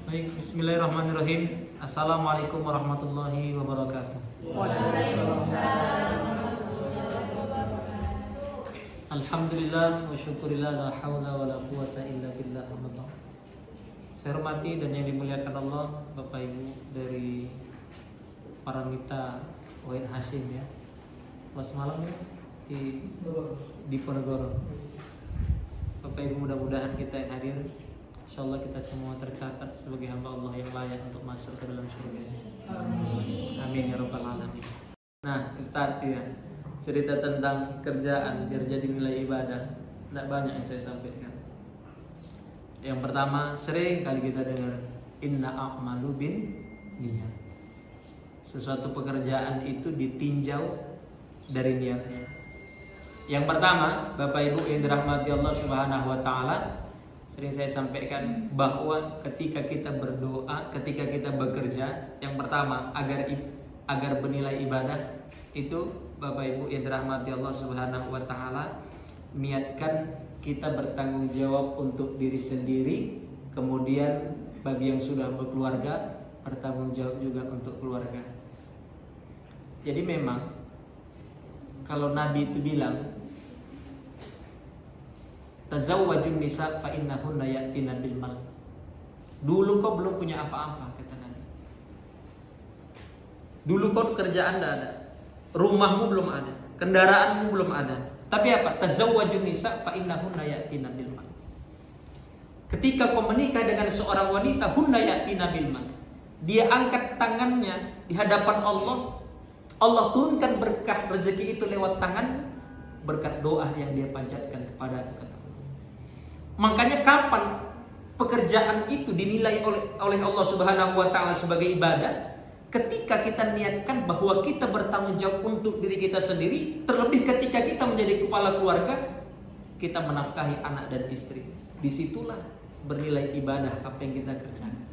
Baik, bismillahirrahmanirrahim. Assalamualaikum warahmatullahi wabarakatuh. Alhamdulillah wa syukurillah la haula wa la quwata illa billah. Saya hormati dan yang dimuliakan Allah, Bapak Ibu dari Paramita Wain Hashim ya. Pas malam ya di Ponorogo. Bapak Ibu, mudah-mudahan kita yang hadir, insyaallah kita semua tercatat sebagai hamba Allah yang layak untuk masuk ke dalam surga. Amin. Amin ya rabbal alamin. Nah, Ustaz ya, cerita tentang kerjaan biar jadi nilai ibadah, tidak banyak yang saya sampaikan. Yang pertama, sering kali kita dengar inna a'malu bin niat. Sesuatu pekerjaan itu ditinjau dari niatnya. Yang pertama, Bapak Ibu yang dirahmati Allah Subhanahu wa taala, sering saya sampaikan bahwa ketika kita berdoa, ketika kita bekerja, yang pertama agar bernilai ibadah itu, Bapak Ibu yang dirahmati Allah Subhanahu wa taala, niatkan kita bertanggung jawab untuk diri sendiri, kemudian bagi yang sudah berkeluarga bertanggung jawab juga untuk keluarga. Jadi memang kalau Nabi itu bilang tazawwajun nisa fa innahunna ya'tina bil mal. Dulu kau belum punya apa-apa, kata Nabi. Dulu kau kerjaan tidak ada, rumahmu belum ada, kendaraanmu belum ada. Tapi apa? Tazawwajun nisa fa innahunna ya'tina bil mal. Ketika kau menikah dengan seorang wanita, hunna ya'tina bil mal. Dia angkat tangannya di hadapan Allah. Allah turunkan berkah rezeki itu lewat tangan, berkat doa yang dia panjatkan kepada aku. Makanya kapan pekerjaan itu dinilai oleh Allah Subhanahu wa taala sebagai ibadah? Ketika kita niatkan bahwa kita bertanggung jawab untuk diri kita sendiri, terlebih ketika kita menjadi kepala keluarga, kita menafkahi anak dan istri. Disitulah bernilai ibadah apa yang kita kerjakan.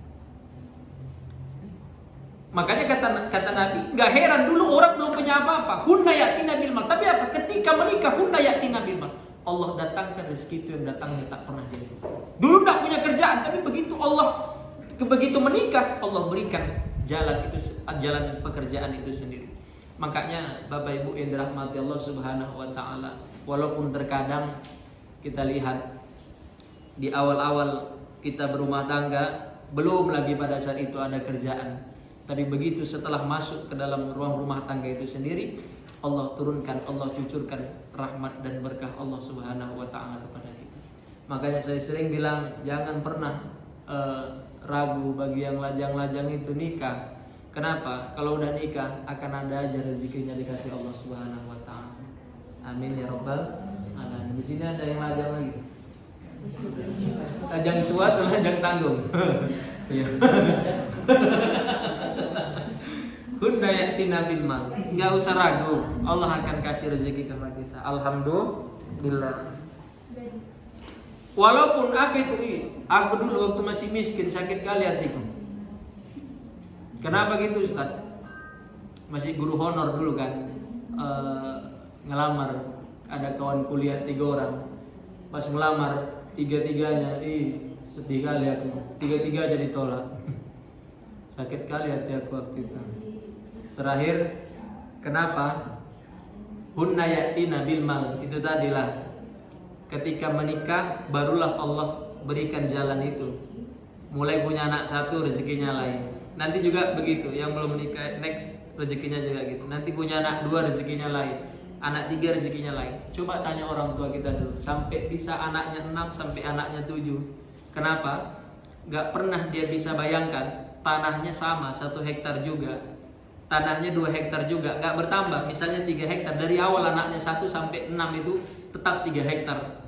Makanya kata Nabi, gak heran dulu orang belum punya apa-apa, hunna yatina bil mal. Tapi apa? Ketika menikah, hunna yatina bil mal. Allah datangkan rezeki itu yang datangnya tak pernah jadi. Dulu tidak punya kerjaan, tapi begitu menikah, Allah berikan jalan pekerjaan itu sendiri. Makanya Bapak Ibu yang dirahmati Allah Subhanahu wa taala, walaupun terkadang kita lihat di awal-awal kita berumah tangga, belum lagi pada saat itu ada kerjaan. Tapi begitu setelah masuk ke dalam ruang rumah tangga itu sendiri, Allah turunkan, Allah cucurkan rahmat dan berkah Allah Subhanahu wa taala kepada kita. Makanya saya sering bilang, jangan pernah ragu bagi yang lajang-lajang itu nikah. Kenapa? Kalau udah nikah akan ada aja rezekinya dikasih Allah Subhanahu wa taala. Amin ya rabbal alamin. Di sini ada yang lajang lagi. Lajang tua atau lajang tanggung? Iya. Hunna ya'tina bil mal. Enggak usah ragu, Allah akan kasih rezeki kepada kita. Alhamdulillah. Walaupun apa itu, aku dulu waktu masih miskin sakit kali hatiku. Kenapa gitu Ustaz? Masih guru honor dulu kan, ngelamar, ada kawan kuliah 3 orang. Pas ngelamar 3-3-nya, sedih kali aku. 3-3 aja ditolak. Sakit kali hati aku waktu itu. Terakhir, kenapa? Hunna ya'tina bil mal. Itu tadilah. Ketika menikah, barulah Allah berikan jalan itu. Mulai punya anak 1, rezekinya lain. Nanti juga begitu. Yang belum menikah, next rezekinya juga gitu. Nanti punya anak 2, rezekinya lain. Anak 3, rezekinya lain. Coba tanya orang tua kita dulu. Sampai bisa anaknya 6, sampai anaknya 7. Kenapa? Gak pernah dia bisa bayangkan. Tanahnya sama, 1 hektar juga, tanahnya 2 hektar juga, gak bertambah. Misalnya 3 hektar, dari awal anaknya 1 sampai 6 itu tetap 3 hektar.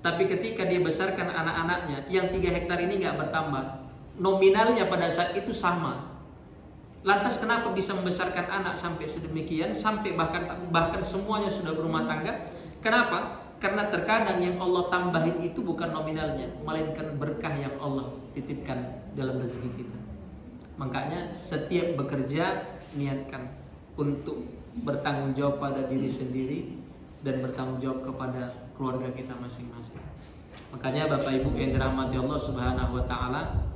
Tapi ketika dia besarkan anak-anaknya, yang 3 hektar ini gak bertambah, nominalnya pada saat itu sama. Lantas kenapa bisa membesarkan anak sampai sedemikian, sampai bahkan semuanya sudah berumah tangga? Kenapa? Karena terkadang yang Allah tambahin itu bukan nominalnya, melainkan berkah yang Allah titipkan dalam rezeki kita. Makanya setiap bekerja niatkan untuk bertanggung jawab pada diri sendiri dan bertanggung jawab kepada keluarga kita masing-masing. Makanya Bapak Ibu yang dirahmati Allah Subhanahu wa taala,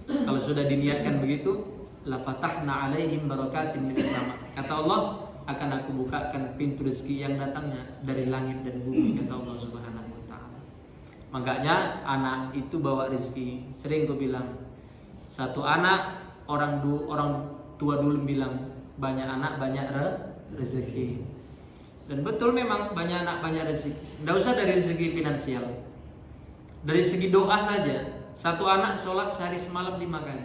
Kalau sudah diniatkan begitu, la fatahna alaihim barakatin minas sama. Kata Allah, akan aku bukakan pintu rezeki yang datangnya dari langit dan bumi, kata Allah Subhanahu wa taala. Makanya anak itu bawa rezeki. Sering gue bilang, satu anak orang tua dulu bilang banyak anak banyak rezeki. Dan betul memang banyak anak banyak rezeki. Tidak usah dari rezeki finansial. Dari segi doa saja. Satu anak sholat sehari semalam 5 kali.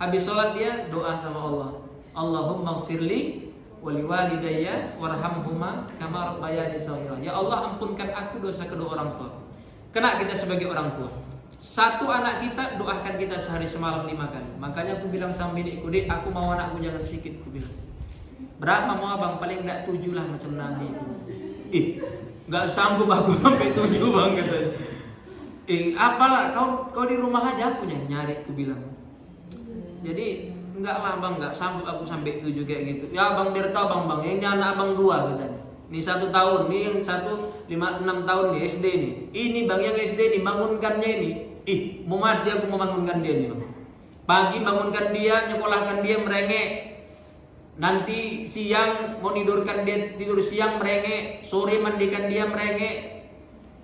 Habis sholat dia doa sama Allah. Allahumma gfirli wali walidayya warhamhuma kama rabbayani shaghira. Ya Allah, ampunkan aku dosa kedua orang tua. Kena kita sebagai orang tua. Satu anak kita doakan kita sehari semalam 5 kali. Makanya aku bilang sama biniku, "Dik, aku mau anakku jangan sedikit," aku bilang. "Berapa mau abang? Paling enggak 7 lah macam Nabi." Enggak sanggup aku sampai 7 bang, katanya. Apalah kau di rumah aja aku nyari, aku bilang. Jadi enggak lah bang, enggak sanggup aku sampai 7 kayak gitu. Ya bang, biar tahu bang, ini anak abang 2 katanya. Ini 1 tahun, ini yang 6 tahun nih SD nih. Ini bang yang SD nih, bangunkannya ini. Mau mati aku mau bangunkan dia nih bang. Pagi bangunkan dia, nyekolahkan dia merengek. Nanti siang mau tidurkan dia, tidur siang merengek. Sore mandikan dia merengek.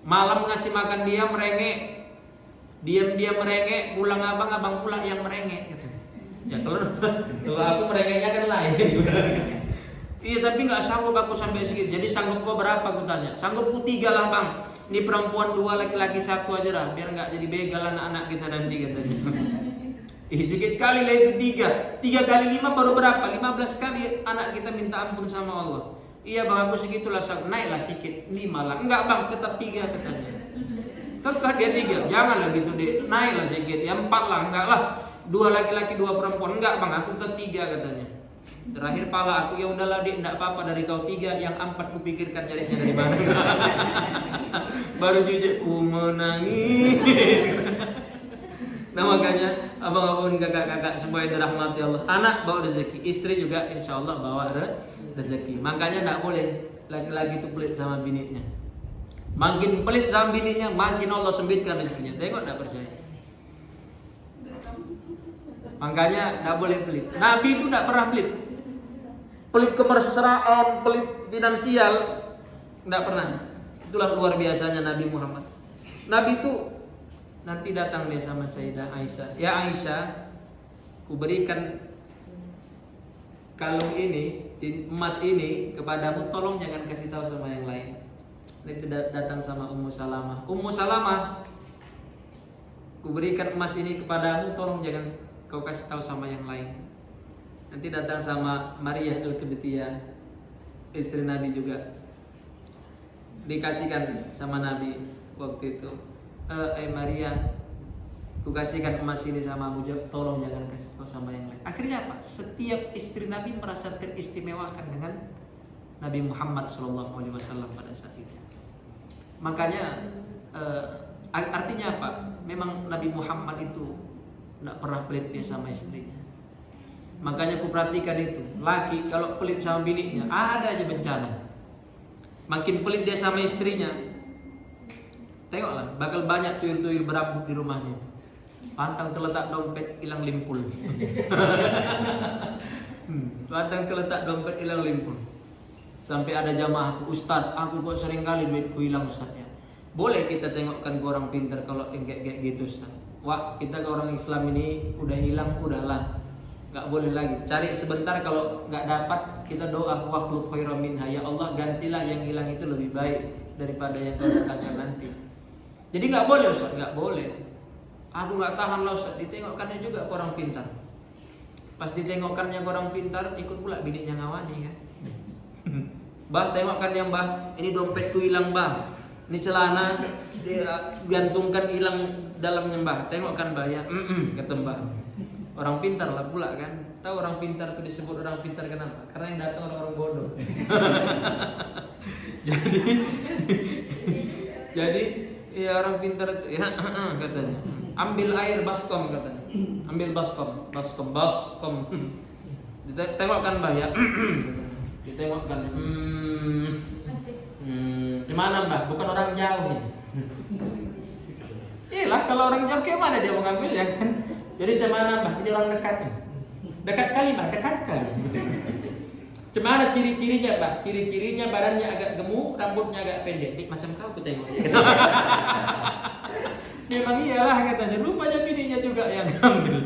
Malam ngasih makan dia merengek. Diam-diam merengek. Pulang abang pula yang merengek. Ya kalau aku merengeknya kan lain. Iya tapi nggak sanggup aku sampai segitu. Jadi sanggup kau berapa aku tanya? Sanggupku 3 lah bang. Ini perempuan 2, laki-laki 1 aja lah. Biar nggak jadi begal anak-anak kita nanti katanya. Sedikit kali lah itu 3 kali 5 baru berapa? 15 kali anak kita minta ampun sama Allah. Iya bang, aku segitulah, naiklah sedikit 5 lah. Enggak bang, tetap 3 katanya. Tetap dia 3, janganlah gitu deh. Naiklah sedikit, ya 4 lah, enggak lah. 2 laki-laki 2 perempuan, enggak bang, aku tetap 3 katanya. Terakhir pala aku, ya udahlah dik, enggak apa-apa dari kau 3, yang 4 kupikirkan carinya dari mana. Baru jujur, menangis. Nah makanya abang-abang kakak-kakak semuanya dirahmati Allah. Anak bawa rezeki, istri juga insya Allah bawa rezeki. Makanya tidak boleh laki-laki itu pelit sama bininya. Makin pelit sama bininya, makin Allah sempitkan rezekinya. Tengok tidak percaya. Makanya tidak boleh pelit. Nabi itu tidak pernah pelit. Pelit kemesraan, pelit finansial, tidak pernah. Itulah luar biasanya Nabi Muhammad. Nabi itu nanti datang dia sama Sayyidah Aisyah. Ya Aisyah, ku berikan kalung ini, emas ini kepadamu, tolong jangan kasih tahu sama yang lain. Nanti datang sama Ummu Salamah. Ummu Salamah, ku berikan emas ini kepadamu, tolong jangan kau kasih tahu sama yang lain. Nanti datang sama Maria Al-Qibtiyah, istri Nabi juga. Dikasihkan sama Nabi waktu itu. Maria, ku kasihkan emas ini sama kamu, tolong jangan kasih tahu sama yang lain. Akhirnya apa? Setiap istri Nabi merasa teristimewakan dengan Nabi Muhammad SAW pada saat itu. Makanya artinya apa? Memang Nabi Muhammad itu tidak pernah pelit dia sama istrinya. Makanya ku perhatikan itu, laki kalau pelit sama bininya ada aja bencana. Makin pelit dia sama istrinya, tengoklah, bakal banyak tuyul-tuyul berambut di rumahnya. Pantang terletak dompet hilang limpul. Pantang terletak dompet hilang limpul. Sampai ada jamaah, Ustaz, aku kok sering kali duitku hilang Ustaznya. Boleh kita tengokkan ke orang pintar kalau kayak gitu Ustaz. Wah, kita ke orang Islam ini udah hilang, udahlah. Gak boleh lagi. Cari sebentar, kalau gak dapat kita doa wakhluf khairan minha. Ya Allah, gantilah yang hilang itu lebih baik daripada yang kau datangkan nanti. Jadi nggak boleh Ustaz, nggak boleh. Aku nggak tahan lah Ustaz, ditengokkannya juga ke orang pintar. Pas ditengokkannya ke orang pintar, ikut pula bininya ngawani kan. Bah, tengokkan yang bah, ini dompet tuh hilang bah, ini celana digantungkan hilang dalamnya bah, tengokkan bah ya, kata bah. Orang pintar lah pula kan. Tahu orang pintar itu disebut orang pintar kenapa? Karena yang datang orang-orang bodoh. Jadi iya orang pintar itu ya katanya. Ambil air baskom katanya. Ambil baskom. Ditengokkan bah ya. Ditengokkan. Gimana bah? Bukan orang jauh. Iyalah kalau orang jauh kayak mana dia mau ngambil ya kan? Jadi cemana Mbah? Ini orang dekat nih. Dekat kali Mbah, dekat kali. Cemana ciri-cirinya Mbah? Ciri-cirinya badannya agak gemuk, rambutnya agak pendek. Dik macam kau tengok aja. Memang iyalah katanya. Rupanya bininya juga yang ngambil.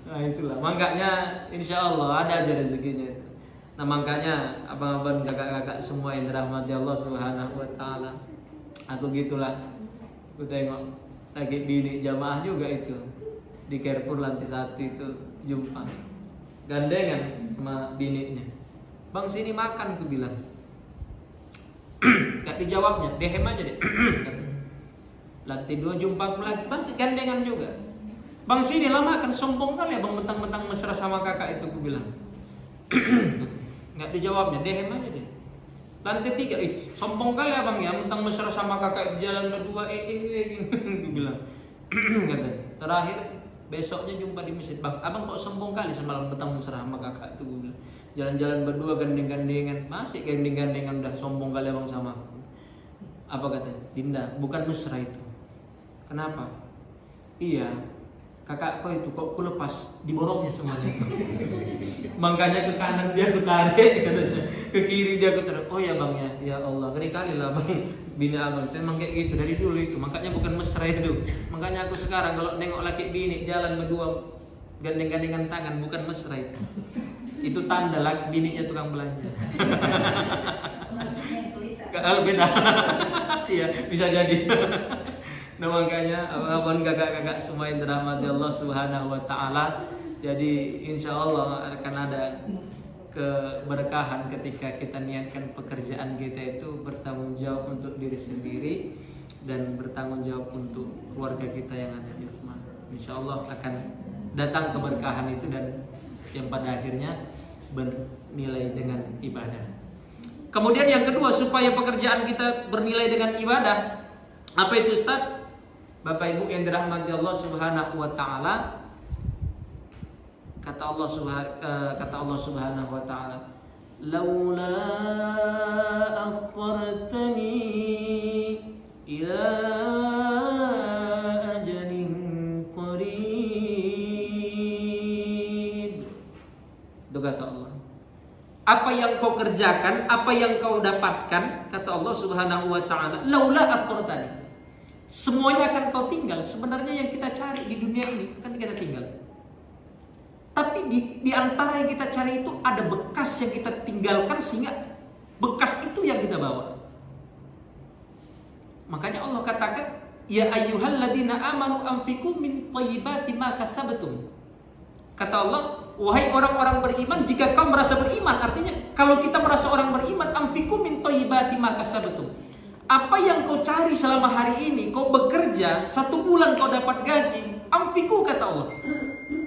Nah itulah. Makanya insya Allah ada aja rezekinya itu. Nah makanya abang-abang, kakak-kakak semua yang dirahmati Allah Subhanahu Wa Taala. Aku gitulah. Aku tengok lagi bini jamaah juga itu di Carrefour lantai 1 itu jumpa gandengan sama bininya. Bang sini makan, aku bilang. Gak dijawabnya, dehem aja deh. Lantai 2 jumpa aku lagi, masih gandengan juga. Bang sini lah makan, sombong kali ya bang, mentang-mentang mesra sama kakak itu, aku bilang. Gak dijawabnya, dehem aja deh. Lantai 3, sombong kali abang ya, mentang mesra sama kakak jalan berdua, aku bilang. Kata. Terakhir besoknya jumpa di masjid, bang, abang kok sombong kali semalam mentang mesra sama kakak itu, aku bilang. Jalan-jalan berdua gandeng-gandengan, masih gandeng-gandengan, udah sombong kali abang sama aku. Apa katanya? Dinda, bukan mesra itu. Kenapa? Iya, kakak kau itu kok ku lepas diborongnya semuanya itu. Makanya ke kanan dia aku tarik, katanya. Ke kiri dia aku tarik. Oh ya bang ya Allah, ngeri kali lah bang. Bini abang itu emang kayak gitu dari dulu itu. Makanya bukan mesra itu. Makanya aku sekarang kalau nengok laki bini jalan berdua gandeng-gandengan tangan, bukan mesra itu. Itu tanda lah bininya tukang belanja. Kalau beda. Iya, bisa jadi. Nah makanya abang-abang, kakak-kakak semua yang dirahmati Allah Subhanahu Wa Taala. Jadi insya Allah akan ada keberkahan ketika kita niatkan pekerjaan kita itu bertanggung jawab untuk diri sendiri dan bertanggung jawab untuk keluarga kita yang ada di rumah. Insya Allah akan datang keberkahan itu dan yang pada akhirnya bernilai dengan ibadah. Kemudian yang kedua, supaya pekerjaan kita bernilai dengan ibadah, apa itu Ustaz? Bapak Ibu yang dirahmati Allah Subhanahu Wa Taala, kata Allah Subhanahu Wa Taala, laula akhartani ila ajalin qarib. Itu kata Allah. Apa yang kau kerjakan, apa yang kau dapatkan, kata Allah Subhanahu Wa Taala, laula akhartani. Semuanya akan kau tinggal. Sebenarnya yang kita cari di dunia ini kan kita tinggal. Tapi di antara yang kita cari itu ada bekas yang kita tinggalkan, sehingga bekas itu yang kita bawa. Makanya Allah katakan, ya ayyuhalladzina amanu anfiqu min thayyibati ma kasabtum. Kata Allah, wahai orang-orang beriman, jika kau merasa beriman, artinya kalau kita merasa orang beriman, anfiqu min thayyibati ma kasabtum. Apa yang kau cari selama hari ini, kau bekerja 1 bulan kau dapat gaji, anfiqu kata Allah.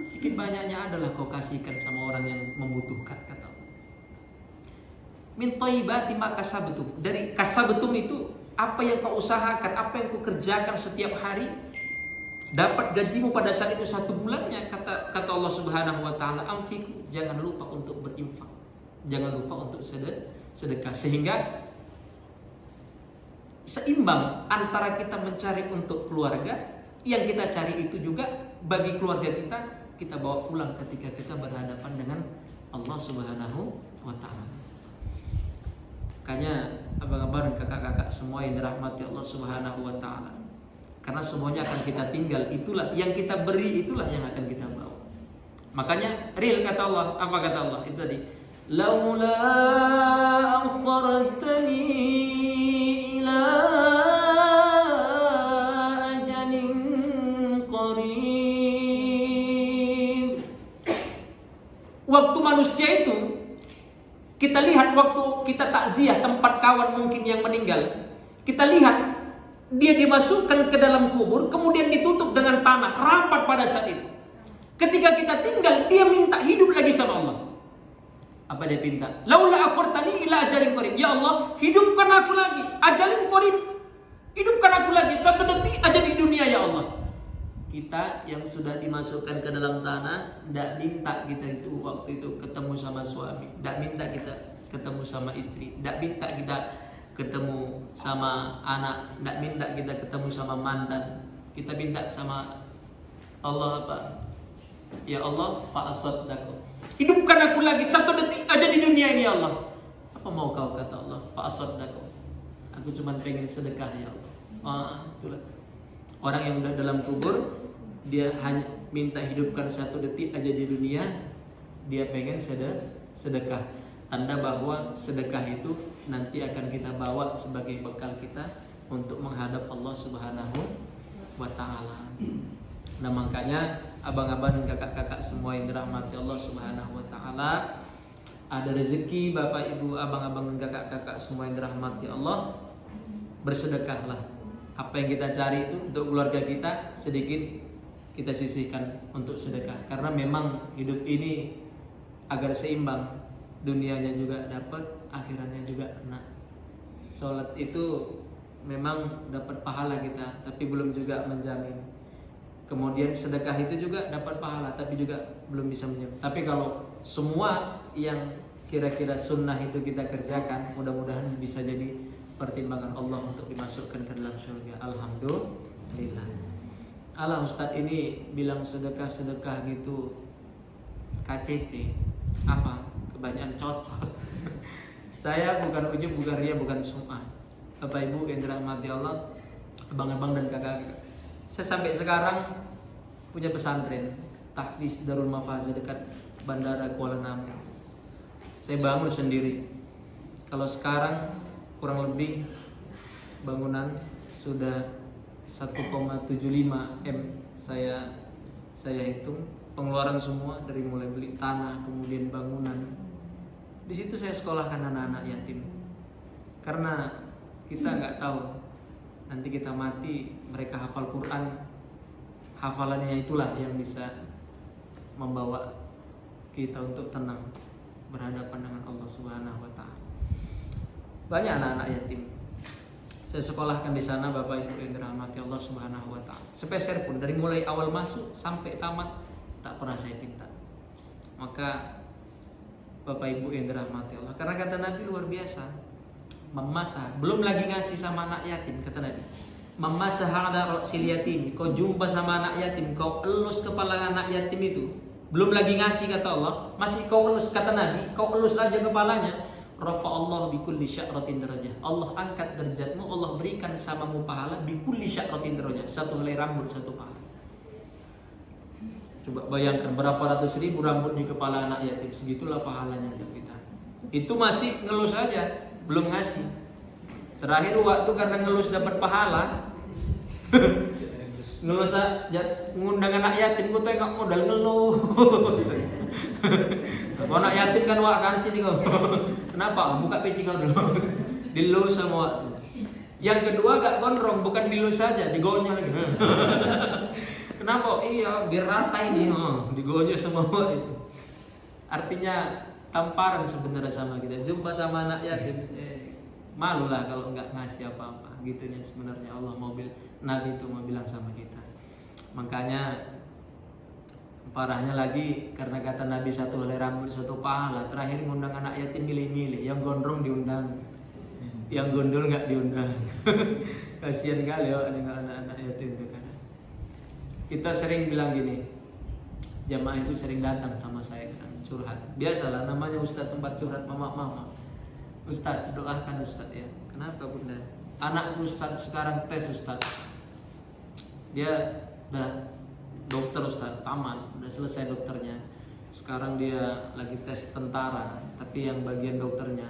Sedikit banyaknya adalah kau kasihkan sama orang yang membutuhkan, kata Allah. Min thayyibati ma kasabtum. Dari kasabtum itu apa yang kau usahakan, apa yang kau kerjakan setiap hari, dapat gajimu pada saat itu 1 bulannya, kata Allah Subhanahu Wa Taala, anfiqu. Jangan lupa untuk berinfak, jangan lupa untuk sedekah, sehingga seimbang antara kita mencari untuk keluarga, yang kita cari itu juga bagi keluarga kita bawa pulang ketika kita berhadapan dengan Allah Subhanahu Wa Taala. Makanya abang-abang dan kakak-kakak semua yang dirahmati Allah Subhanahu Wa Taala, karena semuanya akan kita tinggal, itulah yang kita beri, itulah yang akan kita bawa. Makanya real kata Allah, apa kata Allah itu tadi, laula akhartani ila ajalin qarib. Waktu manusia itu, kita lihat waktu kita takziah tempat kawan mungkin yang meninggal, kita lihat dia dimasukkan ke dalam kubur, kemudian ditutup dengan tanah rapat pada saat itu. Ketika kita tinggal, dia minta hidup lagi sama Allah. Apa dia minta? Laula akhartani ila ajalin qarib. Ya Allah, hidupkan aku lagi. Ajalin qarib. Hidupkan aku lagi 1 detik aja di dunia ya Allah. Kita yang sudah dimasukkan ke dalam tanah, tidak minta kita itu waktu itu ketemu sama suami, tidak minta kita ketemu sama istri, tidak minta kita ketemu sama anak, tidak minta kita ketemu sama mantan. Kita minta sama Allah apa? Ya Allah, fa'asaddaqu. Hidupkan aku lagi 1 detik aja di dunia ini ya Allah. Apa mau kau, kata Allah? Fa'asaddaqu. Aku cuma pengen sedekah ya Allah. Itulah. Orang yang udah dalam kubur, dia hanya minta hidupkan 1 detik aja di dunia, dia pengen sedekah. Tanda bahwa sedekah itu nanti akan kita bawa sebagai bekal kita untuk menghadap Allah Subhanahu wa Ta'ala. Nah makanya abang-abang dan kakak-kakak semua yang dirahmati Allah Subhanahu wa Ta'ala, ada rezeki Bapak Ibu, abang-abang dan kakak-kakak semua yang dirahmati Allah, bersedekahlah. Apa yang kita cari itu untuk keluarga kita, sedikit kita sisihkan untuk sedekah. Karena memang hidup ini agar seimbang, dunianya juga dapat, akhiratnya juga kena. Sholat itu memang dapat pahala kita, tapi belum juga menjamin. Kemudian sedekah itu juga dapat pahala, tapi juga belum bisa menjamin. Tapi kalau semua yang kira-kira sunnah itu kita kerjakan, mudah-mudahan bisa jadi pertimbangan Allah untuk dimasukkan ke dalam surga. Alhamdulillah. Allah Ustadz ini bilang sedekah-sedekah gitu KCC, apa? Kebanyakan cocok. Saya bukan ujub, bukan ria, bukan sum'ah. Bapak Ibu yang dirahmati Allah, abang-abang dan kakak-kakak, saya sampai sekarang punya pesantren Tahfiz Darul Mafazah dekat Bandara Kuala Namu. Saya bangun sendiri. Kalau sekarang kurang lebih bangunan sudah 1,75 M saya hitung, pengeluaran semua dari mulai beli tanah kemudian bangunan. Di situ saya sekolahkan anak-anak yatim. Karena kita nggak tahu nanti kita mati mereka hafal Quran, hafalannya itulah yang bisa membawa kita untuk tenang berhadapan dengan Allah Subhanahu wa Ta'ala. Banyak anak-anak yatim saya sekolahkan di sana, Bapak Ibu yang dirahmati Allah Subhanahu wa Ta'ala. Sepeser pun dari mulai awal masuk sampai tamat tak pernah saya pinta. Maka Bapak Ibu yang dirahmati Allah, karena kata Nabi luar biasa, memasah, belum lagi ngasih sama anak yatim, kata Nabi, memasah ala ra'sil yatim, kau jumpa sama anak yatim, kau elus kepala anak yatim itu, belum lagi ngasih, kata Allah, masih kau elus, kata Nabi, kau elus aja kepalanya, rafa Allah bikulli sya'ratin darajah, Allah angkat derajatmu, Allah berikan samamu pahala bikulli sya'ratin darajah, 1 helai rambut 1 pahala. Coba bayangkan berapa ratus ribu rambut di kepala anak yatim, segitulah pahalanya untuk kita. Itu masih ngelus aja, belum ngasih. Terakhir waktu karena ngelus dapat pahala, ngelus aja ngundang anak yatim, gue tengok modal ngelus. Kalau anak yatim kan wak kan sini kau. Kenapa? Buka peci kau dulu. Dilus sama waktu. Yang kedua gak gondrong, bukan dilus saja, digonyol lagi. Kenapa? Iya, biar rata ini, digonyol semua itu. Artinya tamparan sebenarnya sama kita. Jumpa sama anak yatim, malulah kalau nggak ngasih apa-apa. Gitunya sebenarnya Allah mau Nabi itu mau bilang sama kita. Makanya parahnya lagi karena kata Nabi 1 helai rambut 1 pahala. Terakhir ngundang anak yatim milih-milih, yang gondrong diundang, yang gondol nggak diundang. Kasihan kali ya dengan anak-anak yatim itu kan. Kita sering bilang gini, jamaah itu sering datang sama saya kan, curhat. Biasalah namanya Ustadz tempat curhat mama-mama. Ustadz doakan Ustadz ya. Kenapa bunda? Anakku Ustadz sekarang tes Ustadz. Dia udah dokter Ustadz, tamat, udah selesai dokternya. Sekarang dia lagi tes tentara, tapi yang bagian dokternya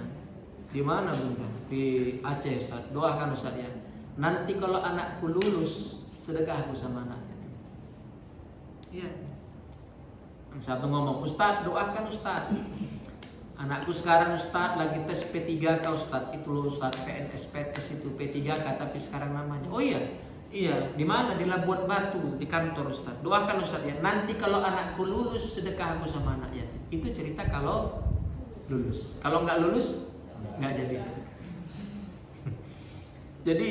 di mana bunda? Di Aceh Ustadz. Doakan Ustadz ya. Nanti kalau anakku lulus, sedekahku sama anaknya. Iya. Yang satu ngomong, Ustadz doakan Ustadz, anakku sekarang Ustadz lagi tes P3K Ustadz. Itu loh Ustadz, PNS itu P3K tapi sekarang namanya. Oh iya, di mana? Di Labuan Batu, di kantor Ustadz. Doakan Ustadz ya, nanti kalau anakku lulus sedekah aku sama anak yatim. Itu cerita kalau lulus. Kalau nggak lulus nggak jadi sedekah. Jadi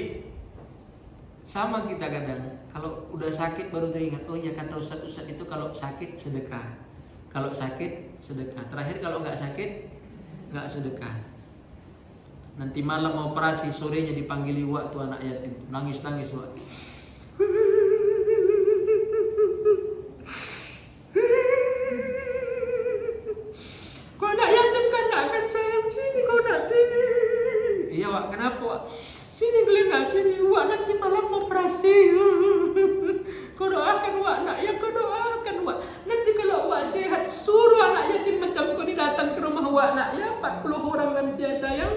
sama kita kadang kalau udah sakit baru teringat, oh iya kata Ustadz itu kalau sakit sedekah, kalau sakit sedekah. Terakhir kalau nggak sakit nggak sedekah. Nanti malam mau operasi, sorenya dipanggil waktu anak yatim, nangis waktu. kenapa Wak? Sini Glenna, sini Wak nanti malam operasi. Kau doakan Wak nak ya, kau doakan Wak. Nanti kalau Wak sehat, suruh anak yatim macam kau ni datang ke rumah Wak nak ya. 40 orang nanti ya sayang.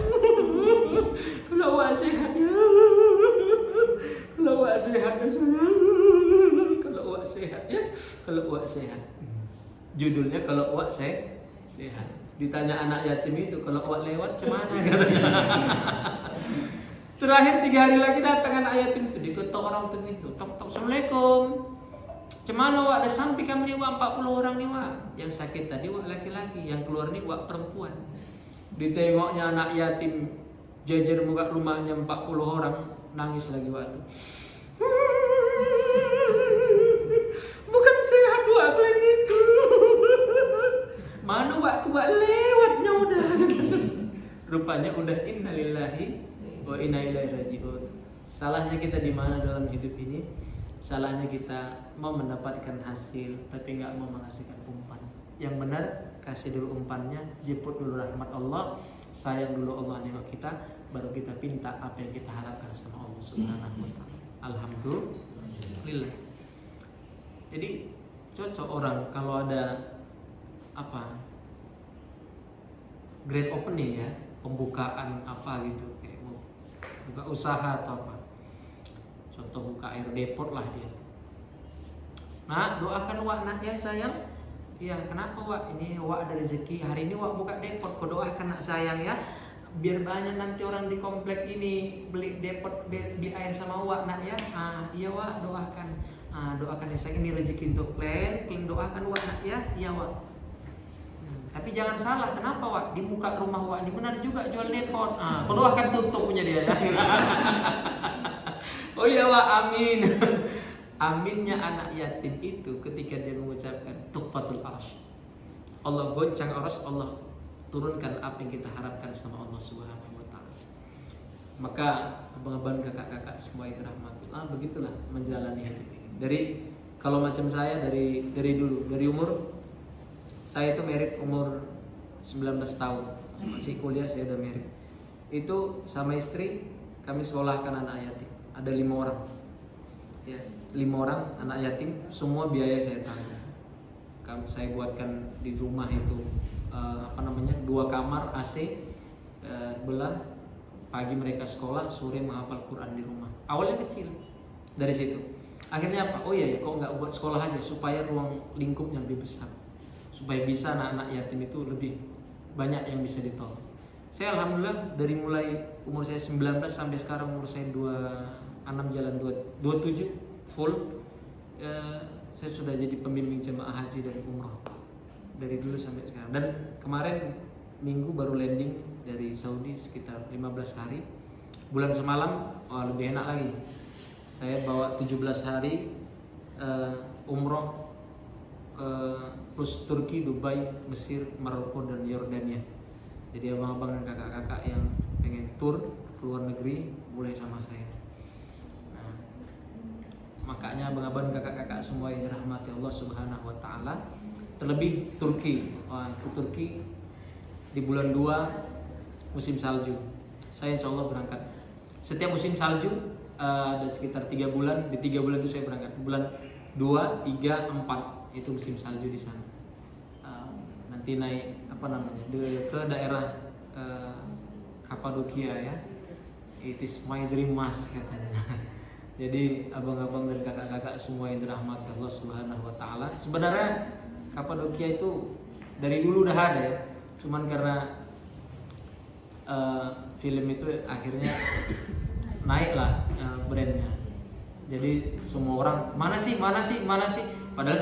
Kalau Wak sehat ya. Kalau Wak sehat ya sayang. Kalau Wak sehat ya. Kalau Wak sehat. Judulnya kalau Wak sehat. Ditanya anak yatim itu, kalau Wak lewat cemana katanya. Terakhir 3 hari lagi datang anak yatim itu, diketok orang tuh itu, tok-tok, Assalamualaikum. Cemana Wak, ada sampai kami nih Wak, 40 orang nih Wak. Yang sakit tadi Wak laki-laki, yang keluar nih Wak perempuan. Ditengoknya anak yatim, jajar muka rumahnya 40 orang, nangis lagi Wak tuh. Bukan sehat Wak, klaim itu. Mana waktu Wak lewatnya udah. Rupanya udah innalillahi wa inna ilaihi raji'un. Salahnya kita di mana dalam hidup ini? Salahnya kita mau mendapatkan hasil tapi nggak mau menghasilkan umpan. Yang benar kasih dulu umpannya, jemput dulu rahmat Allah, sayang dulu Allah nengok kita, baru kita pinta apa yang kita harapkan sama Allah Subhanahu wa taala. Alhamdulillah. Jadi cocok orang kalau ada grand opening ya, pembukaan apa gitu, kayak mau buka usaha atau apa, contoh buka air depot lah dia. Nah, doakan Wak nak ya sayang. Iya, kenapa Wak? Ini Wak ada rezeki, hari ini Wak buka depot, kau doakan nak sayang ya, biar banyak nanti orang di komplek ini beli depot, beli air sama Wak nak ya. Iya Wak, doakan. Doakan ya sayang, ini rezeki untuk kalian doakan Wak nak ya. Iya Wak. Tapi jangan salah, kenapa Wak? Di muka rumah Wak ini benar juga jual depot. Kau doakan tutup punya dia ya. Oh iya Wak, amin. Aminnya anak yatim itu ketika dia mengucapkan tuhfatul arsy. Allah goncang arsy, Allah turunkan apa yang kita harapkan sama Allah Subhanahu wa taala. Maka abang-abang, kakak-kakak semua yang dirahmati, begitulah menjalani hidup ini. Dari kalau macam saya dari dulu, dari umur saya itu merit umur 19 tahun, masih kuliah saya udah merit. Itu sama istri kami sekolahkan anak yatim. Ada 5 orang, ya 5 orang anak yatim, semua biaya saya tanggung. Saya buatkan di rumah itu 2 kamar AC, belah. Pagi mereka sekolah, sore menghafal Quran di rumah. Awalnya kecil, dari situ. Akhirnya apa? Oh iya ya, kok nggak buat sekolah aja supaya ruang lingkupnya lebih besar, supaya bisa anak-anak yatim itu lebih banyak yang bisa ditolong. Saya alhamdulillah dari mulai umur saya 19 sampai sekarang umur saya 26 jalan 27 full, saya sudah jadi pembimbing jemaah haji dan umrah dari dulu sampai sekarang. Dan kemarin minggu baru landing dari Saudi sekitar 15 hari. Bulan semalam lebih enak lagi. Saya bawa 17 hari umroh plus Turki, Dubai, Mesir, Maroko dan Yordania. Jadi abang-abang dan kakak-kakak yang pengen tur ke luar negeri mulai sama saya. Nah, makanya abang-abang dan kakak-kakak semua yang dirahmati Allah Subhanahu wa taala, terlebih Turki. Ke Turki di bulan 2 musim salju. Saya insya Allah berangkat. Setiap musim salju ada sekitar 3 bulan. Di 3 bulan itu saya berangkat. Bulan 2, 3, 4 itu musim salju di sana. Nanti naik ke daerah Kapadokia ya. It is my dream mas katanya. Jadi abang-abang dan kakak-kakak semua yang dirahmati Allah Subhanahu wa taala. Sebenarnya Kapadokia itu dari dulu udah ada ya. Cuman karena film itu akhirnya naik lah brandnya. Jadi semua orang mana sih. Padahal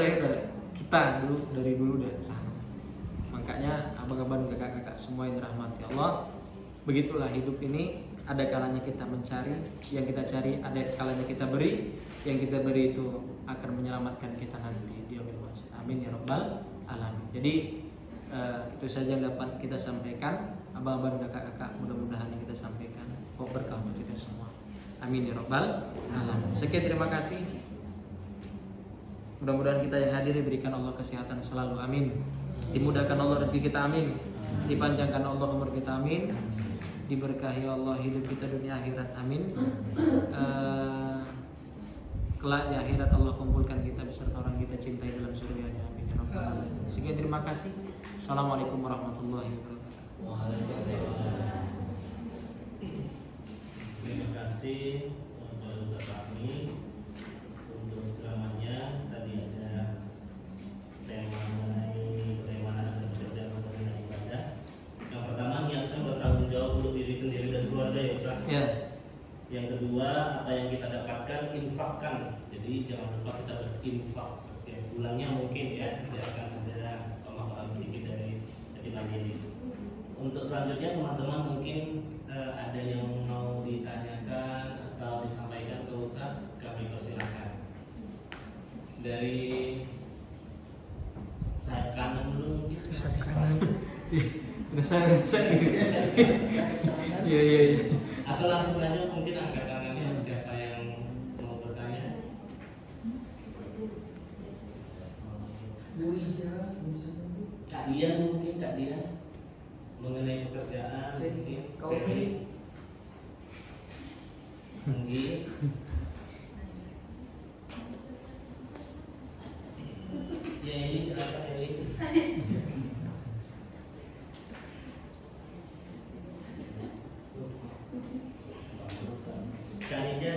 kita dari dulu udah sana. Makanya abang-abang kakak-kakak semua yang dirahmati Allah, begitulah hidup ini. Ada kalanya kita mencari, yang kita cari, ada kalanya kita beri, yang kita beri itu akan menyelamatkan kita nanti di yaumil mahsyar. Amin ya rabbal alamin. Jadi itu saja yang dapat kita sampaikan. Abang-abang kakak-kakak, mudah-mudahan yang kita sampaikan kok berkah untuk kita semua. Amin ya rabbal alamin. Sekian, terima kasih. Mudah-mudahan kita yang hadir diberikan Allah kesehatan selalu, amin. Dimudahkan Allah rezeki kita, amin. Dipanjangkan Allah umur kita, amin. diberkahi Allah hidup kita dunia akhirat, amin. Kelak di akhirat Allah kumpulkan kita beserta orang kita cintai dalam surga-Nya, amin ya rabbal alamin. Sekian, terima kasih. Assalamualaikum warahmatullahi wabarakatuh. Waalaikumsalam. Terima kasih kepada Ustaz Fahmi untuk ceramahnya. Tadi ada tema mengenai bagaimana kita bekerja mengenai ibadah. Yang pertama, niatkan bertanggung jawab untuk diri sendiri dan keluarga, ya Ustaz. Ya. Yang kedua, apa yang kita dapatkan infakkan. Jadi jangan lupa kita berinfak setiap bulannya, mungkin ya tidak akan ada pemahaman sedikit dari yatim ini. Untuk selanjutnya teman-teman mungkin ada yang mau ditanyakan atau disampaikan ke Ustaz, kami persilakan. Dari sayap kanan dulu mungkin. Sayap kanan. Saya. Iya. Atau langsung aja mungkin angkat tangannya, siapa yang mau bertanya? Kak Dian mungkin, Kak Dian mengenai pekerjaan mungkin. Mungkin. Ya ini silakan ya ini. Kanija.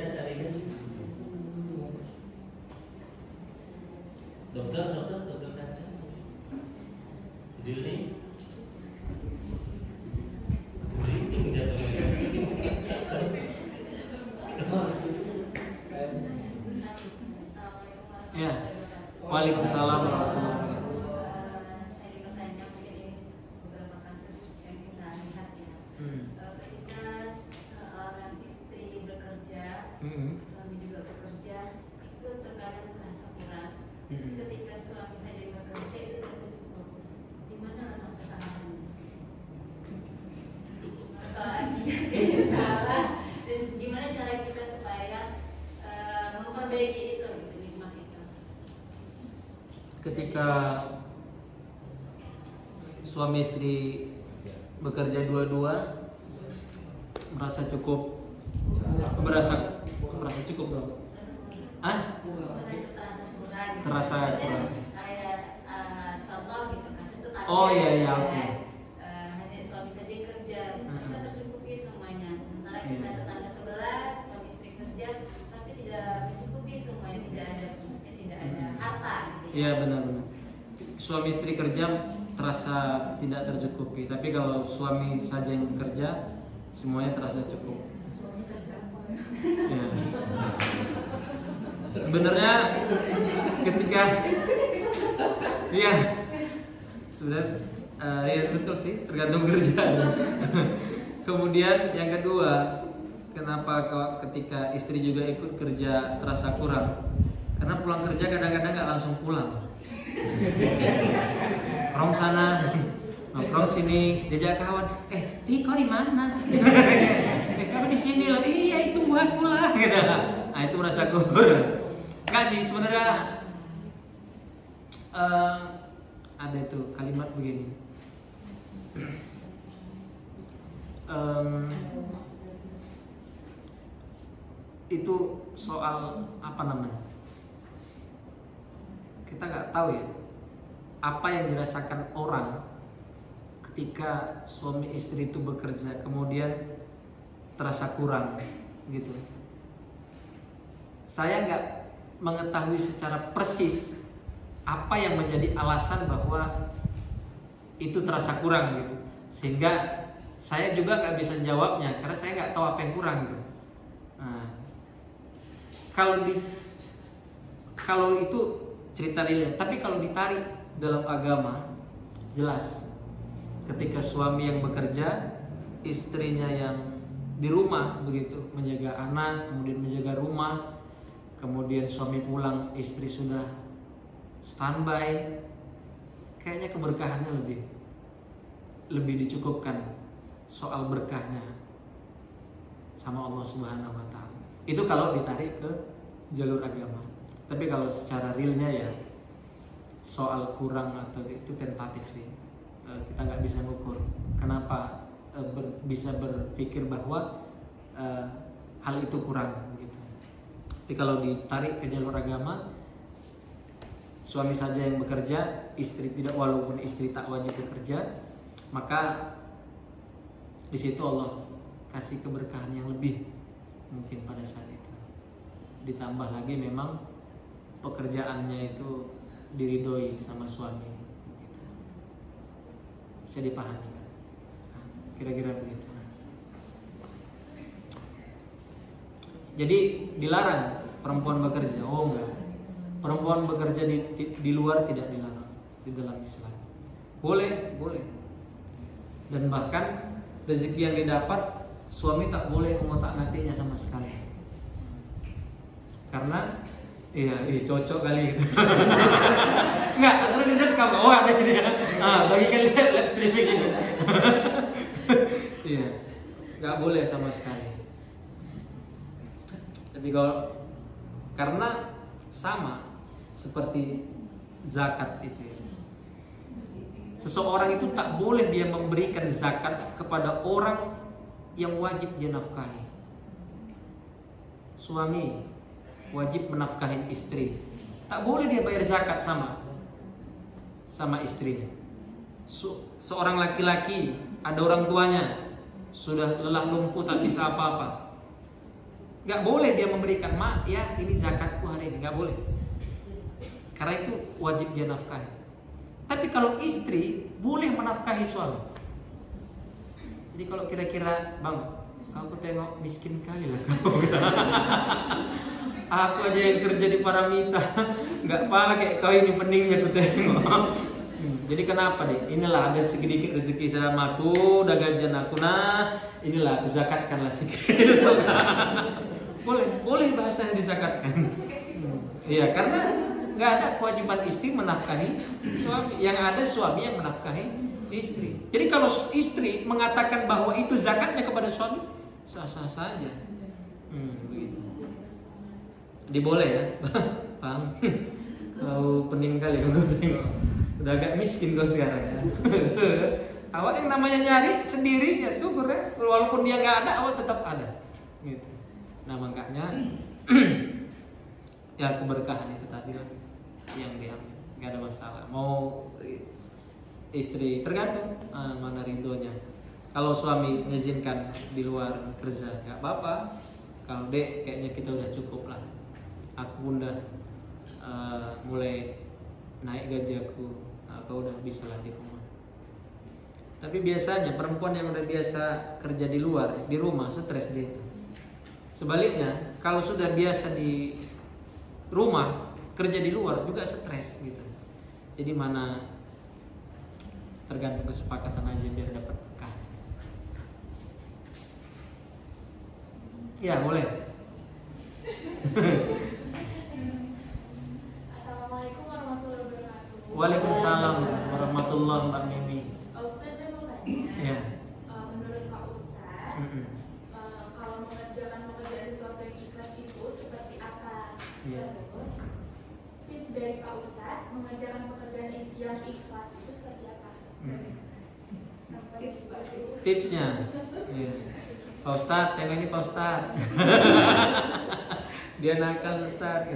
Dokter Caca. Juli Ya. Waalaikumsalam warahmatullahi wabarakatuh. Saya bertanya, mungkin ini beberapa kasus yang kita lihat ya. Ketika seorang istri bekerja, suami juga bekerja, itu terkadang terasa kurang. Ketika suami saja bekerja itu terasa cukup. Di mana letak kesalahannya? Apa dia tidak salah? Dan gimana cara kita supaya memperbaiki itu, gitu, nikmat itu? Ketika suami istri bekerja dua-dua merasa cukup, merasa cukup dong. Terasa kurang. Kayak contoh gitu, kasus tetangga. Oh iya, oke. Hanya suami saja kerja, kita tercukupi semuanya. Sementara kita Iya. tetangga sebelah, suami istri kerja, tapi tidak mencukupi semuanya, tidak ada, maksudnya tidak ada harta gitu ya. Iya, benar-benar. Suami istri kerja terasa tidak tercukupi, tapi kalau suami saja yang bekerja semuanya terasa cukup. Ya. Sebenarnya ketika iya sebenarnya ya betul sih, tergantung kerjaan. Kemudian yang kedua, kenapa ketika istri juga ikut kerja terasa kurang? Karena pulang kerja kadang-kadang nggak langsung pulang. Nongkrong sana, nongkrong sini, diajak kawan. Tiko di mana? Kamu di sini loh. Iya, itu buat pulang. Gitu. Nah, itu merasa kurang. Enggak sih, sebenarnya ada itu kalimat begini. Itu soal apa namanya? Kita nggak tahu ya apa yang dirasakan orang ketika suami istri itu bekerja kemudian terasa kurang gitu. Saya nggak mengetahui secara persis apa yang menjadi alasan bahwa itu terasa kurang gitu, sehingga saya juga nggak bisa jawabnya karena saya nggak tahu apa yang kurang gitu. Nah, kalau itu cerita real, tapi kalau ditarik dalam agama jelas ketika suami yang bekerja, istrinya yang di rumah begitu menjaga anak, kemudian menjaga rumah, kemudian suami pulang istri sudah standby, kayaknya keberkahannya lebih dicukupkan soal berkahnya sama Allah Subhanahu wa taala. Itu kalau ditarik ke jalur agama. Tapi kalau secara realnya ya soal kurang atau itu tentatif sih. Kita nggak bisa mengukur kenapa bisa berpikir bahwa hal itu kurang gitu. Tapi kalau ditarik ke jalur agama, suami saja yang bekerja, istri tidak, walaupun istri tak wajib bekerja, maka di situ Allah kasih keberkahan yang lebih mungkin pada saat itu. Ditambah lagi memang pekerjaannya itu diridhoi sama suami gitu. Bisa dipahami kan? Kira-kira begitu. Jadi dilarang perempuan bekerja. Oh enggak, perempuan bekerja di luar tidak dilarang di dalam Islam. Boleh. Dan bahkan rezeki yang didapat, suami tak boleh mengotak-ngatiknya sama sekali. Karena cocok kali gitu. Enggak, antara direkam. Oh ada ini ya. Bagi kalian live streaming gitu. Iya, nggak boleh sama sekali. Tapi kalau karena sama seperti zakat itu ya. Seseorang itu tak boleh dia memberikan zakat kepada orang yang wajib dia nafkahi. Suami wajib menafkahi istri, tak boleh dia bayar zakat sama istrinya. Seorang laki-laki ada orang tuanya sudah lelah lumpuh tak bisa apa-apa, nggak boleh dia memberikan, mak ya ini zakatku hari ini, nggak boleh. Karena itu wajib dia nafkahi. Tapi kalau istri boleh menafkahi suami. Jadi kalau kira-kira, bang, kamu tengok miskin kali lah kamu. Aku aja yang kerja di Paramita, nggak pala kayak kau ini peningnya aku tengok. Jadi kenapa deh? Inilah ada sedikit rezeki sama aku, udah gajian aku, nah inilah aku zakatkanlah sedikit. boleh bahasa yang dizakatkan. Iya, karena nggak ada kewajiban istri menafkahi suami, yang ada suami yang menafkahi istri. Jadi kalau istri mengatakan bahwa itu zakatnya kepada suami, sah-sah saja. Begitu. Jadi boleh ya, paham? Kau pening kali kau tengok. Udah agak miskin kau sekarang ya. Awak yang namanya nyari sendiri ya syukur ya, walaupun dia nggak ada, awak tetap ada. Gitu. Nah makanya ya keberkahan itu tadi yang diambil, nggak ada masalah. Mau istri tergantung mana ridhonya. Kalau suami mengizinkan di luar kerja nggak apa-apa. Kalau dek kayaknya kita udah cukup lah. Aku udah mulai naik gaji aku, kau udah bisa lah di rumah. Tapi biasanya perempuan yang udah biasa kerja di luar, di rumah stres dia itu. Sebaliknya kalau sudah biasa di rumah kerja di luar juga stres gitu. Jadi mana tergantung kesepakatan aja biar dapat berkah. Ya boleh. Assalamualaikum warahmatullahi wabarakatuh. Waalaikumsalam warahmatullahi wabarakatuh. Ustaz, saya mau tanya. Ya. Menurut Pak Ustaz, kalau mengerjakan pekerjaan sesuatu yang ikhlas itu seperti apa? Ya. Terus tips dari Pak Ustaz mengerjakan pekerjaan yang ikhlas itu seperti apa? Tipsnya, yes. Pak Ustadz, tengok ini Pak Ustadz. Dia nakal Ustadz.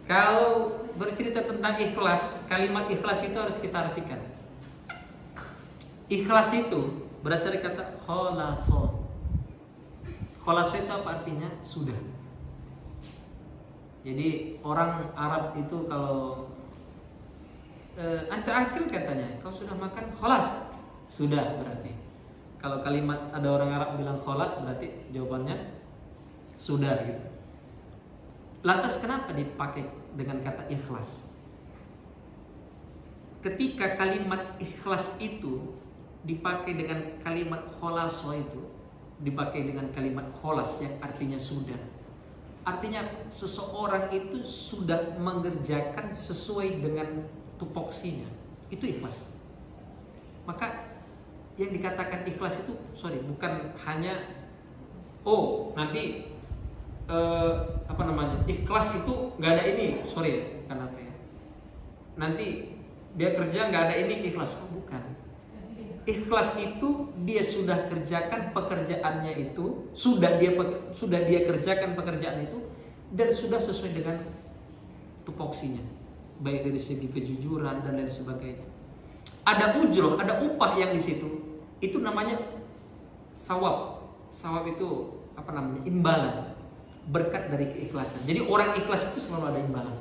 Kalau bercerita tentang ikhlas, kalimat ikhlas itu harus kita artikan. Ikhlas itu berasal dari kata kholaso. Kholaso itu apa artinya? Sudah. Jadi orang Arab itu kalau terakhir katanya, kau sudah makan, kholas, sudah berarti. Kalau kalimat ada orang Arab bilang kholas berarti jawabannya sudah gitu. Lantas kenapa dipakai dengan kata ikhlas? Ketika kalimat ikhlas itu dipakai dengan kalimat kholaso itu, dipakai dengan kalimat kholas yang artinya sudah. Artinya seseorang itu sudah mengerjakan sesuai dengan tupoksinya. Itu ikhlas. Maka yang dikatakan ikhlas itu bukan hanya nanti ikhlas itu nggak ada ini, bukan apa ya, nanti dia kerja nggak ada ini ikhlas, bukan. ikhlas itu dia sudah kerjakan pekerjaannya itu, sudah dia kerjakan pekerjaan itu dan sudah sesuai dengan tupoksinya, baik dari segi kejujuran dan lain sebagainya. Ada ujroh, ada upah yang di situ. Itu namanya sawab. Sawab itu apa namanya? Imbalan. Berkat dari keikhlasan. Jadi orang ikhlas itu selalu ada imbalan.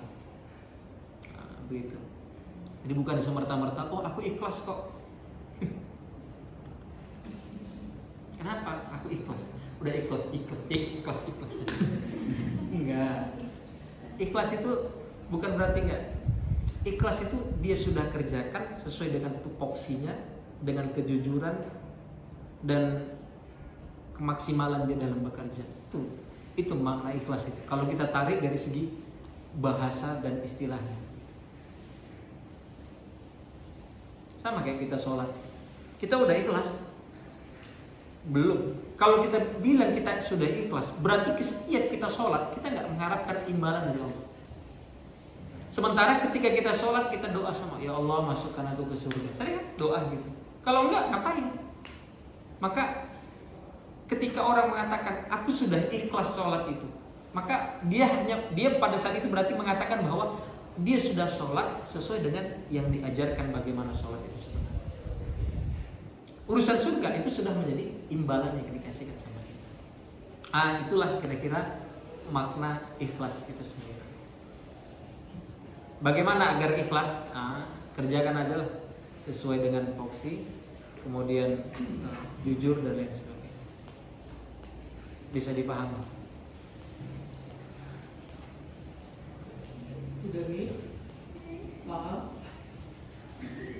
Nah, begitu. Jadi bukan semerta-merta, oh aku ikhlas kok. Kenapa? Aku ikhlas. Udah ikhlas. Enggak. Ikhlas itu bukan berarti enggak. Ikhlas itu dia sudah kerjakan sesuai dengan tupoksinya, dengan kejujuran dan kemaksimalan dia dalam bekerja. Itu makna ikhlas itu. Kalau kita tarik dari segi bahasa dan istilahnya. Sama kayak kita sholat. Kita udah ikhlas? Belum. Kalau kita bilang kita sudah ikhlas, berarti setiap kita sholat kita nggak mengharapkan imbalan dari Allah. Sementara ketika kita sholat kita doa sama, ya Allah masukkan aku ke surga. Sering kan doa gitu. Kalau enggak ngapain? Maka ketika orang mengatakan aku sudah ikhlas sholat itu, maka dia pada saat itu berarti mengatakan bahwa dia sudah sholat sesuai dengan yang diajarkan bagaimana sholat itu sebenarnya. Urusan surga itu sudah menjadi imbalan yang dikasihkan sama kita. Itulah kira-kira makna ikhlas itu sendiri. Bagaimana agar ikhlas? Kerjakan aja lah sesuai dengan tupoksi, kemudian jujur dan lain sebagainya. Bisa dipahami. Udah nih, maaf.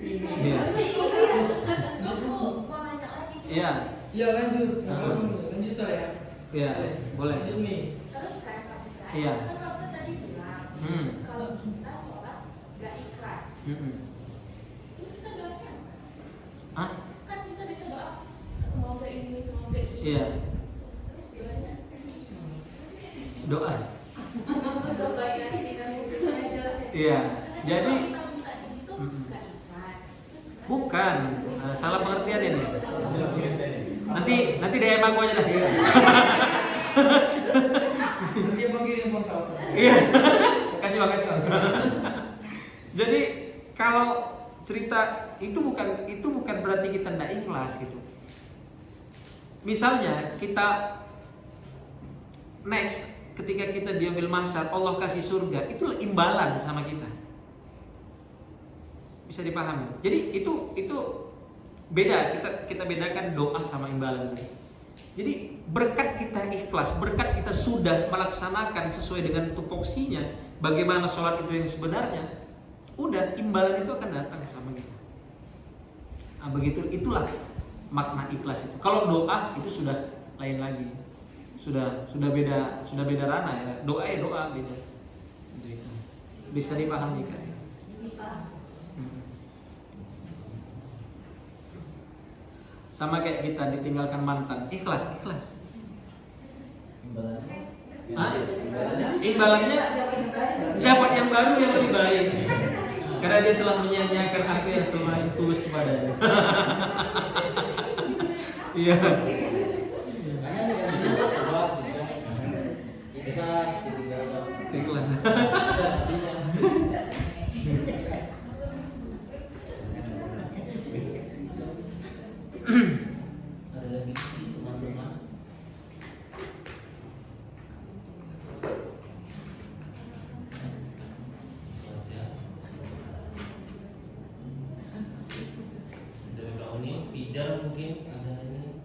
Iya. Iya. Ya lanjut saya. Iya, boleh. Lanjut nih. Terus kan Iya. kan Bapak tadi bilang kalau kita sholat gak ikhlas. Terus kita doanya apa? Kan kita bisa doa semoga ini. Iya. Terus doanya Doa. doanya kita mungkin aja. Iya. Jadi kita minta itu gak ikhlas. bukan, salah pengertian ini. Nanti DM aku aja lah. Nanti abang kirim kontak. Iya. Kasih bang. Jadi kalau cerita itu bukan berarti kita tidak ikhlas gitu. Misalnya kita next ketika kita diambil mahsyar, Allah kasih surga, itu imbalan sama kita. Bisa dipahami. Jadi itu beda, kita bedakan doa sama imbalan tadi. Jadi berkat kita ikhlas, berkat kita sudah melaksanakan sesuai dengan tupoksinya, bagaimana sholat itu yang sebenarnya, udah imbalan itu akan datang sama kita. Begitu, itulah makna ikhlas itu. Kalau doa itu sudah lain lagi, sudah beda ranah ya. Doa beda. Itu. Bisa dipahami kan? Sama kayak kita ditinggalkan mantan, ikhlas. Imbalannya dapat yang baru yang lebih baik. Karena dia telah menyanyiakan aku yang selain tulus padanya. Iya. Ikhlas. Ada lagi teman-teman? Dari kamu nih, pijar mungkin ada ini,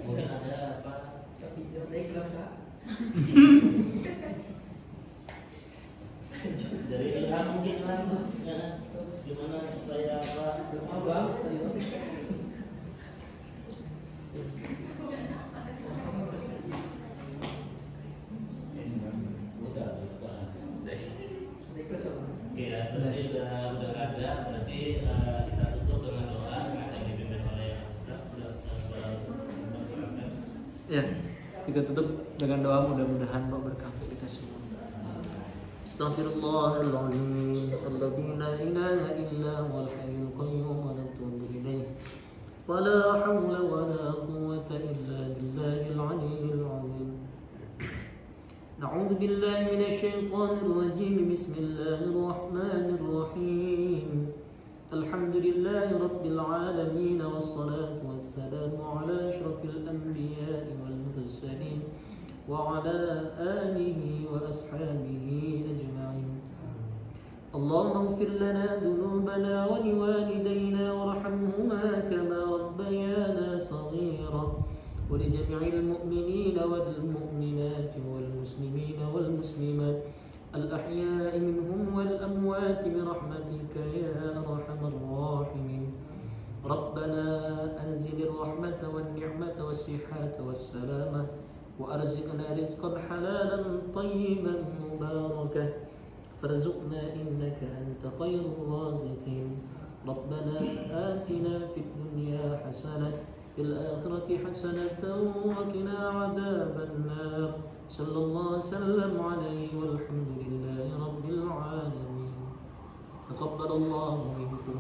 mungkin ada apa? Tapi saya ikhlas kak. Dari Ilham mungkin lah, ya, gimana supaya apa? Abang, serius. Oke ya, berarti udah ada, berarti kita tutup dengan doa yang dipimpin oleh Ustaz. Ya, kita tutup dengan doa, mudah-mudahan Allah berkah kita semua. Astaghfirullahaladzim, alladzi la ilaha illa huwal hayyul qayyum wa natubu ilaih. ولا حول ولا قوة إلا بالله العلي العظيم. نعوذ بالله من الشيطان الرجيم. بسم الله الرحمن الرحيم. الحمد لله رب العالمين، والصلاة والسلام على أشرف الأنبياء والمرسلين وعلى آله وأصحابه أجمعين. اللهم اغفر لنا ذنوبنا ولوالدينا وارحمهما كما ربيانا صغيرا، ولجميع المؤمنين والمؤمنات والمسلمين والمسلمات الأحياء منهم والأموات برحمتك يا أرحم الراحمين. ربنا أنزل الرحمة والنعمة والصحة والسلامة، وأرزقنا رزقا حلالا طيبا مباركا، فارزقنا إنك أنت خير الرازقين. ربنا آتنا في الدنيا حسنة، في الآخرة حسنة، وقنا عذاب النار. صلى الله وسلم عليه والحمد لله رب العالمين. تقبل الله منكم.